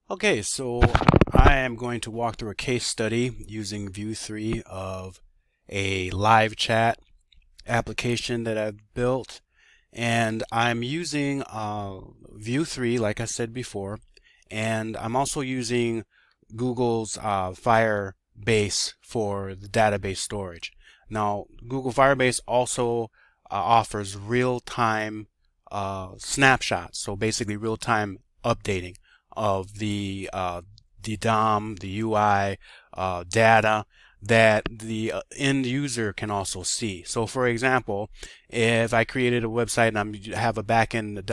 Okay, so I am going to walk through a case study using Vue3 of a live chat application that I've built. And I'm using Vue3, like I said before, and I'm also using Google's Firebase for the database storage. Now, Google Firebase also offers real-time snapshots, so basically real-time updating of the DOM, the UI, data that the end user can also see. So for example, if I created a website and I have a backend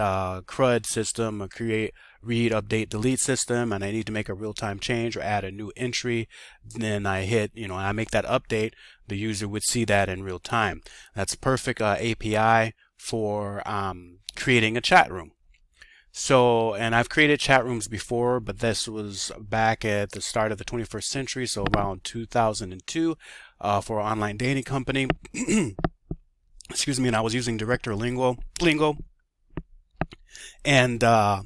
CRUD system, a create, read, update, delete system, and I need to make a real-time change or add a new entry, then I hit, I make that update, the user would see that in real time. That's a perfect API for creating a chat room. So, and I've created chat rooms before, but this was back at the start of the 21st century, so around 2002, for an online dating company. Excuse me, and I was using Director Lingo, and I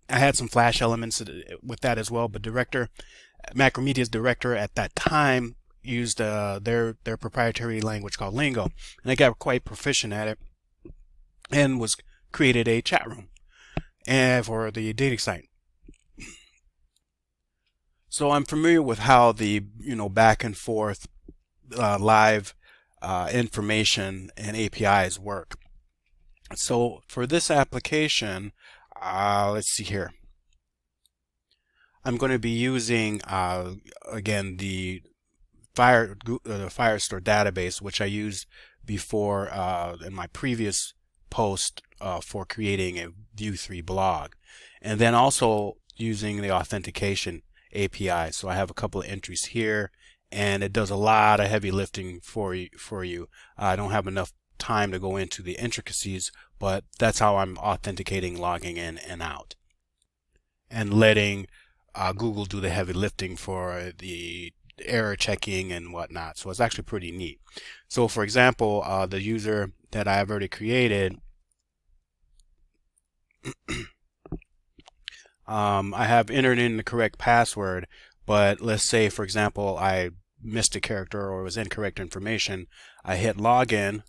had some Flash elements with that as well. But Macromedia's Director at that time used their proprietary language called Lingo, and I got quite proficient at it, and was created a chat room and for the dating site. So I'm familiar with how the back and forth live information and APIs work. So for this application, let's see here. I'm going to be using again the Firestore database, which I used before in my previous post for creating a Vue3 blog, and then also using the authentication API. So I have a couple of entries here, and it does a lot of heavy lifting for you. I don't have enough time to go into the intricacies, but that's how I'm authenticating, logging in and out, and letting Google do the heavy lifting for the error checking and whatnot. So it's actually pretty neat. So for example, the user that I've already created, I have entered in the correct password, but let's say for example I missed a character or was incorrect information. I hit login.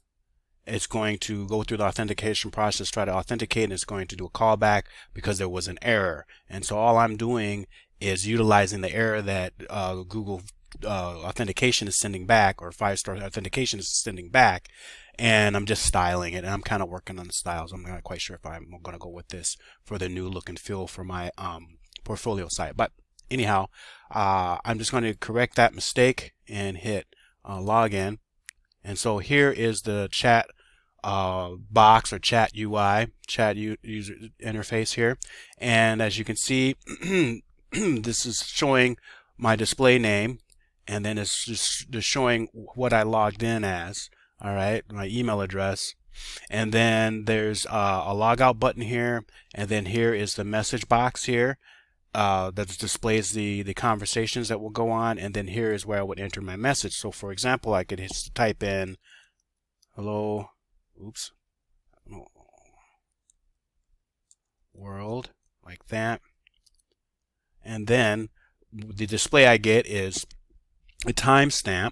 It's going to go through the authentication process, try to authenticate, and it's going to do a callback because there was an error. And so all I'm doing is utilizing the error that Google Authentication is sending back, or Firestore Authentication is sending back, and I'm just styling it. And I'm kind of working on the styles. I'm not quite sure if I'm going to go with this for the new look and feel for my portfolio site. But anyhow, I'm just going to correct that mistake and hit login. And so here is the chat box or chat UI, user interface here. And as you can see, this is showing my display name, and then it's just showing what I logged in as. All right, my email address. And then there's a logout button here, and then here is the message box here that displays the conversations that will go on, and then here is where I would enter my message. So for example, I could type in hello, oops, world, like that, and then the display I get is a timestamp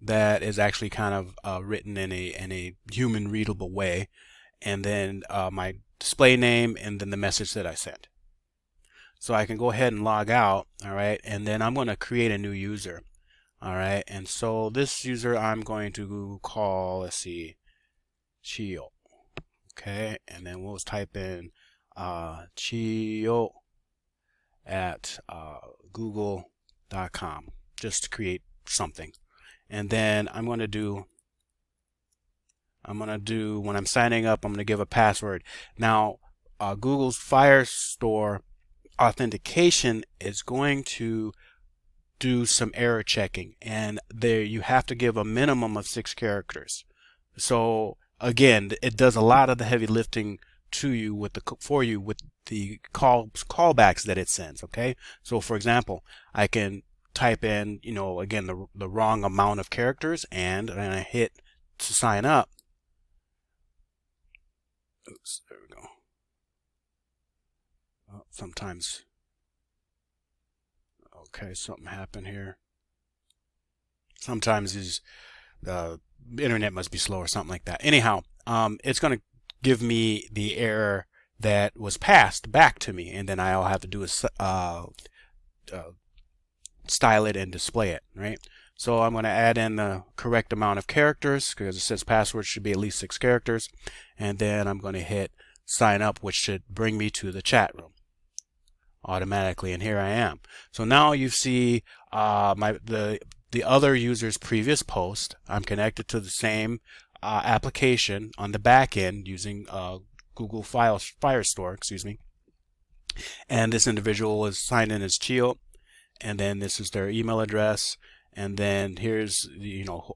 that is actually kind of written in a human readable way, and then my display name, and then the message that I sent. So I can go ahead and log out, all right, and then I'm going to create a new user, all right, and so this user I'm going to call, let's see, Chio, okay, and then we'll type in Chio at google.com just to create something. And then I'm going to do, when I'm signing up, I'm going to give a password. Now Google's Firestore authentication is going to do some error checking, and there you have to give a minimum of 6 characters. So again, it does a lot of the heavy lifting to you with the callbacks that it sends. Okay, so for example, I can type in again the wrong amount of characters, and I hit to sign up. Oops, there we go. Sometimes Okay, something happened here. Sometimes the internet must be slow or something like that. Anyhow, it's going to give me the error that was passed back to me, and then all I have to do is style it and display it, right? So I'm going to add in the correct amount of characters, because it says password should be at least 6 characters, and then I'm going to hit sign up, which should bring me to the chat room automatically, and here I am. So now you see the other user's previous post. I'm connected to the same application on the back end using Google Firestore, excuse me. And this individual is signed in as Chio, and then this is their email address, and then here's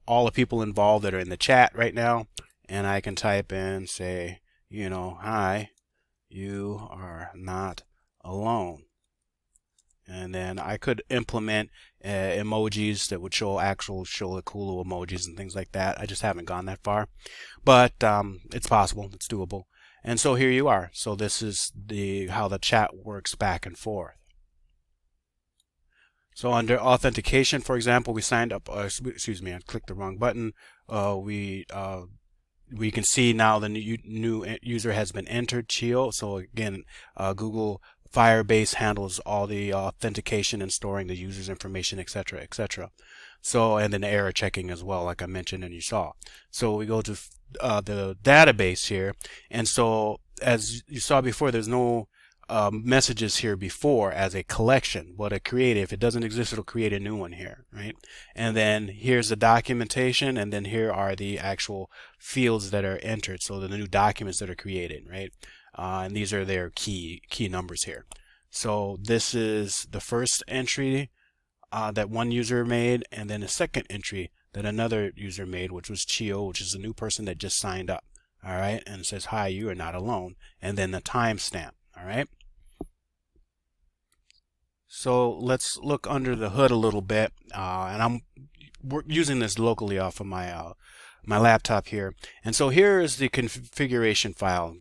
all the people involved that are in the chat right now, and I can type in, say, hi, you are not alone. And then I could implement emojis that would show the cool emojis and things like that. I just haven't gone that far, but it's possible, it's doable. And so here you are. So this is how the chat works back and forth. So under authentication, for example, we signed up. Excuse me, I clicked the wrong button. We can see now the new user has been entered, Chio. So again, Google Firebase handles all the authentication and storing the user's information, etc., etc. So, and then the error checking as well, like I mentioned and you saw. So we go to the database here, and so as you saw before, there's no messages here before as a collection. What it created, if it doesn't exist, it'll create a new one here, right? And then here's the documentation, and then here are the actual fields that are entered, so the new documents that are created, right? And these are their key numbers here. So this is the first entry that one user made, and then a second entry that another user made, which was Chio, which is a new person that just signed up. All right, and it says, hi, you are not alone, and then the timestamp. All right. So let's look under the hood a little bit, and I'm using this locally off of my my laptop here. And so here is the configuration file,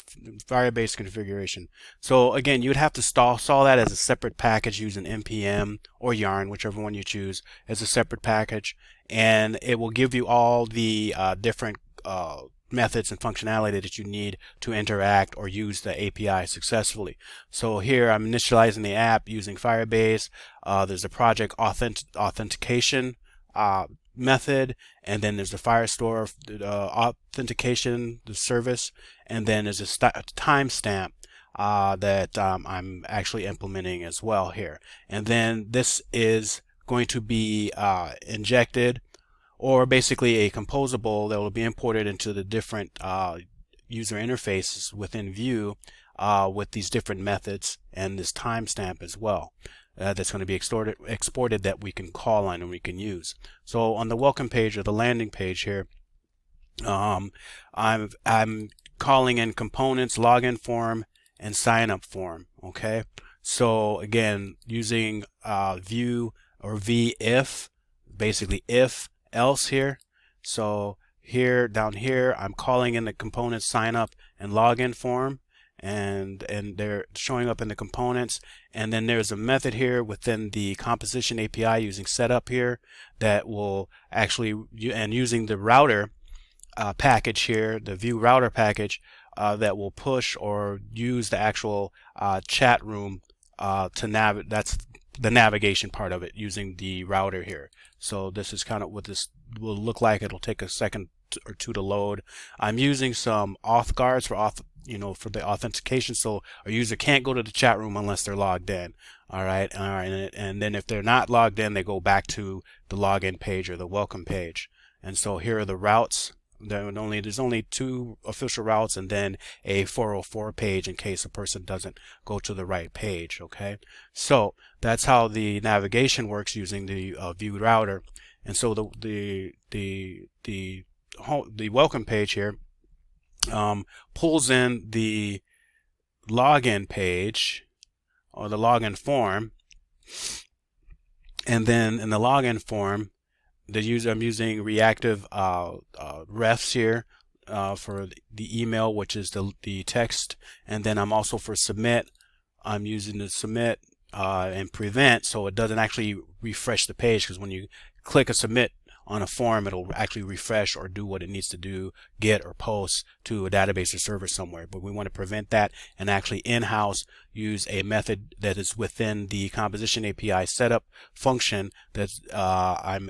Firebase configuration. So again, you'd have to install that as a separate package using npm or yarn, whichever one you choose, as a separate package, and it will give you all the different methods and functionality that you need to interact or use the API successfully. So here I'm initializing the app using Firebase. There's a project authentication method, and then there's the Firestore authentication, the service, and then there's a timestamp that I'm actually implementing as well here. And then this is going to be injected, or basically a composable that will be imported into the different user interfaces within Vue with these different methods and this timestamp as well. That's going to be exported that we can call on and we can use. So on the welcome page or the landing page here, I'm calling in components, login form, and sign up form. Okay, so again, using Vue or v-if, basically if else here. So here, down here, I'm calling in the components sign up and login form, and they're showing up in the components. And then there's a method here within the composition API using setup here that will actually, and using the router package here, the Vue router package, that will push or use the actual chat room to that's the navigation part of it, using the router here. So this is kind of what this will look like. It'll take a second or two to load. I'm using some auth guards for for the authentication, so a user can't go to the chat room unless they're logged in. All right, and then if they're not logged in, they go back to the login page or the welcome page. And so here are the routes. There's only 2 official routes, and then a 404 page in case a person doesn't go to the right page. Okay, so that's how the navigation works using the Vue router. And so the welcome page here pulls in the login page or the login form, and then in the login form, I'm using reactive refs here for the email, which is the text, and then I'm also for submit, I'm using the submit and prevent, so it doesn't actually refresh the page, because when you click a submit on a form, it'll actually refresh or do what it needs to do, get or post to a database or server somewhere. But we want to prevent that and actually in-house use a method that is within the composition API setup function that's I'm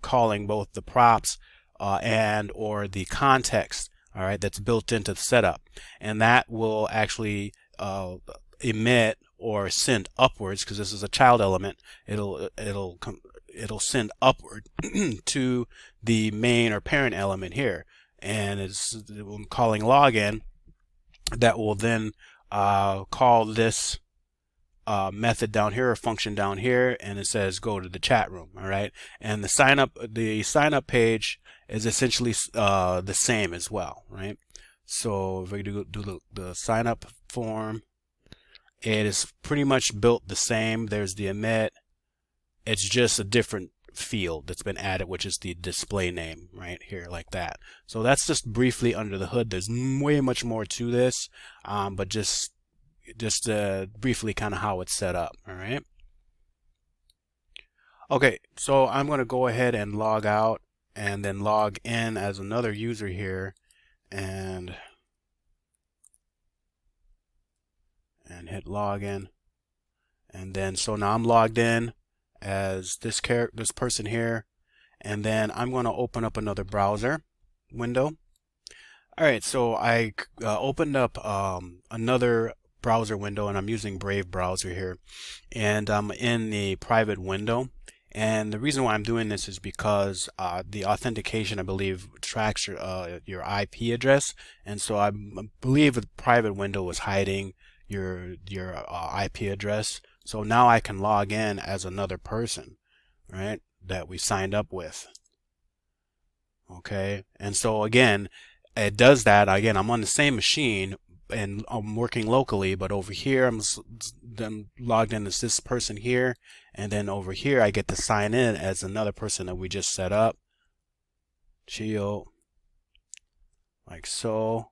calling both the props and or the context, all right, that's built into the setup, and that will actually emit or send upwards, because this is a child element. It'll send upward to the main or parent element here, and it's calling login that will then call this method down here or function down here, and it says go to the chat room. All right, and the sign up page is essentially the same as well, right? So if we do the sign up form, it is pretty much built the same. There's the emit. It's just a different field that's been added, which is the display name right here, like that. So that's just briefly under the hood. There's way much more to this, but just briefly kind of how it's set up. All right. Okay, so I'm going to go ahead and log out and then log in as another user here, and hit login. And then so now I'm logged in as this person here, and then I'm going to open up another browser window. All right, so I opened up another browser window, and I'm using Brave browser here, and I'm in the private window. And the reason why I'm doing this is because the authentication, I believe, tracks your IP address, and so I believe the private window was hiding your IP address. So now I can log in as another person, right, that we signed up with. Okay, and so again, it does that. Again, I'm on the same machine and I'm working locally, but over here I'm logged in as this person here, and then over here I get to sign in as another person that we just set up. Chio, like so,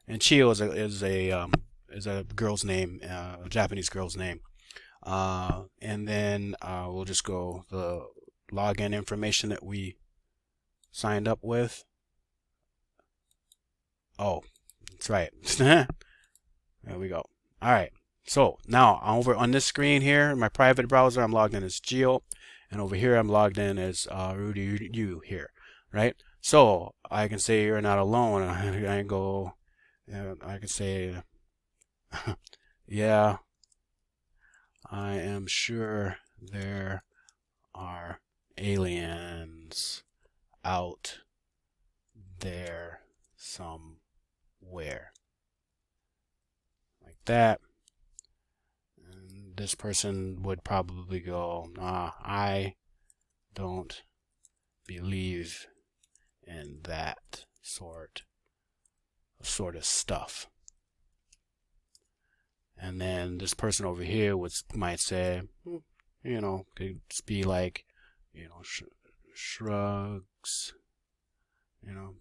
and Chio is a girl's name, a Japanese girl's name. And then we'll just go the login information that we signed up with. Oh, that's right. There we go. All right. So now over on this screen here, in my private browser, I'm logged in as Geo, and over here I'm logged in as Vue3 here, right? So I can say you're not alone. I can go. I can say, yeah. I am sure there are aliens out there somewhere. Like that. And this person would probably go, I don't believe in that sort of stuff. And then this person over here might say, you know, could be like, you know, shrugs, you know,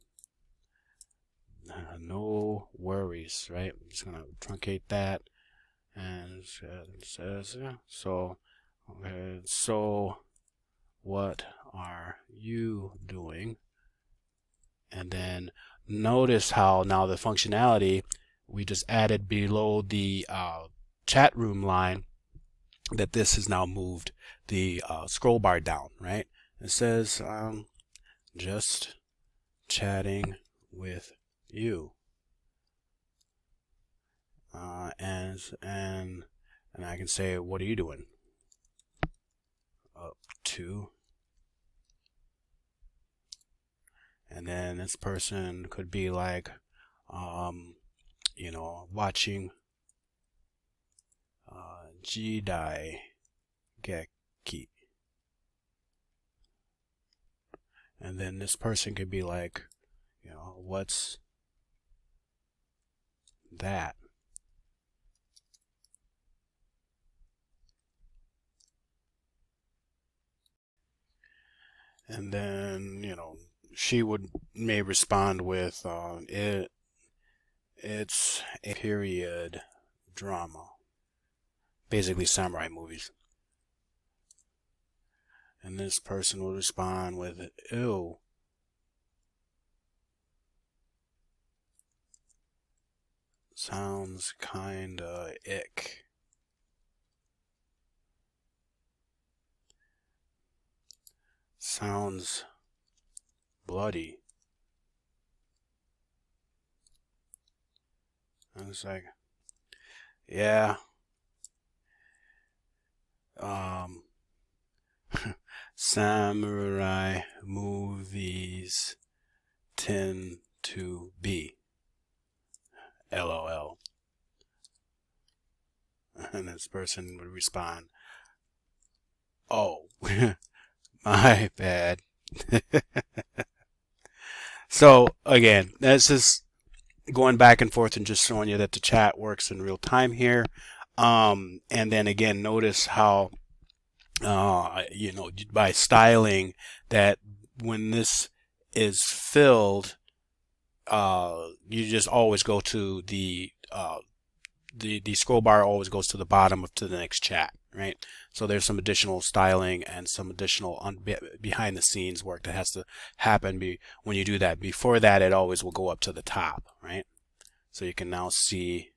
no worries, right? I'm just gonna truncate that, and it says, yeah. So, okay, so what are you doing? And then notice how now the functionality we just added below the chat room line, that this has now moved the scroll bar down, right? It says just chatting with you, and I can say, what are you doing? Up to. And then this person could be like, you know, watching Jidai Geki. And then this person could be like, you know, what's that? And then, you know, she may respond with, it's a period drama basically samurai movies. And this person will respond with, ew. Sounds kinda ick. Sounds bloody. I was like, yeah. Samurai movies tend to be. LOL. And this person would respond, oh, my bad. So again, that's just going back and forth and just showing you that the chat works in real time here. And then again, notice how by styling that when this is filled, you just always go to the scroll bar always goes to the bottom to the next chat, right? So there's some additional styling and some additional behind the scenes work that has to happen when you do that. Before that, it always will go up to the top, right? So you can now see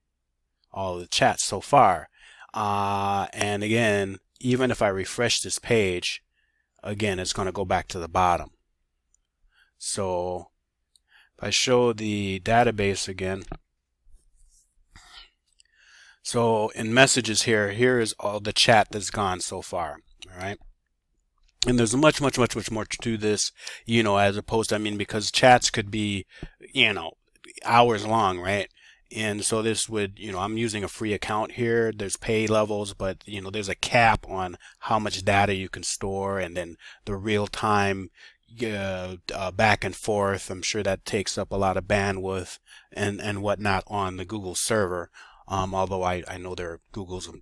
all the chats so far. And again, even if I refresh this page, again, it's going to go back to the bottom. So if I show the database again, so in messages here is all the chat that's gone so far, all right? And there's much more to this, as opposed to, because chats could be, hours long, right? And so this would, I'm using a free account here. There's pay levels, but, there's a cap on how much data you can store, and then the real time back and forth. I'm sure that takes up a lot of bandwidth and whatnot on the Google server. Although I know Google's a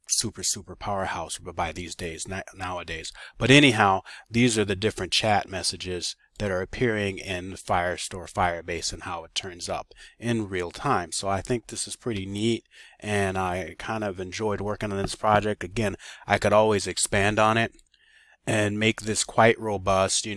super powerhouse by these days, nowadays. But anyhow, these are the different chat messages that are appearing in Firestore Firebase and how it turns up in real time. So I think this is pretty neat, and I kind of enjoyed working on this project. Again, I could always expand on it and make this quite robust, with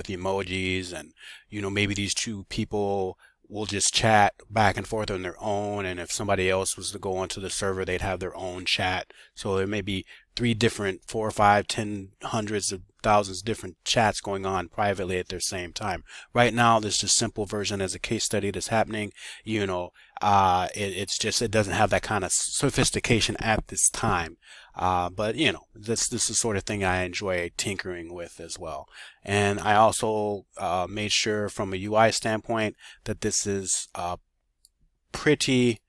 emojis, and maybe these two people will just chat back and forth on their own, and if somebody else was to go onto the server, they'd have their own chat. So there may be 3 different, 4, 5, 10, hundreds of thousands different chats going on privately at the same time. Right now, this is a simple version as a case study that's happening. It's just, it doesn't have that kind of sophistication at this time. But this is the sort of thing I enjoy tinkering with as well. And I also made sure from a UI standpoint that this is pretty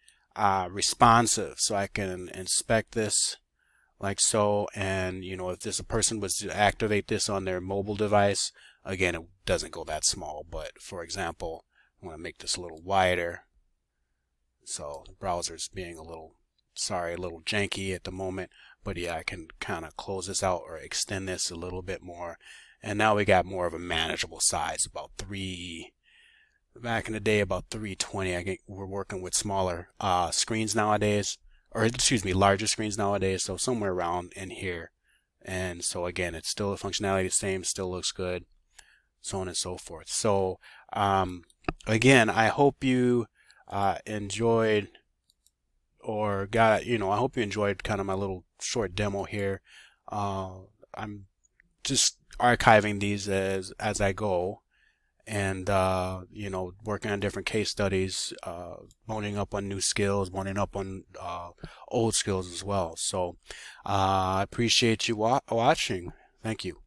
responsive, so I can inspect this like so, and if this a person was to activate this on their mobile device, again, it doesn't go that small. But for example, I want to make this a little wider, so the browser's being a little janky at the moment. But yeah, I can kind of close this out or extend this a little bit more, and now we got more of a manageable size, about 3. Back in the day, about 320. I think we're working with smaller screens nowadays, or excuse me, larger screens nowadays. So somewhere around in here. And so again, it's still the functionality the same, still looks good, so on and so forth. So again, I hope you enjoyed, or got, I hope you enjoyed kind of my little short demo here. I'm just archiving these as I go, and working on different case studies, boning up on new skills, boning up on old skills as well. So I appreciate you watching. Thank you.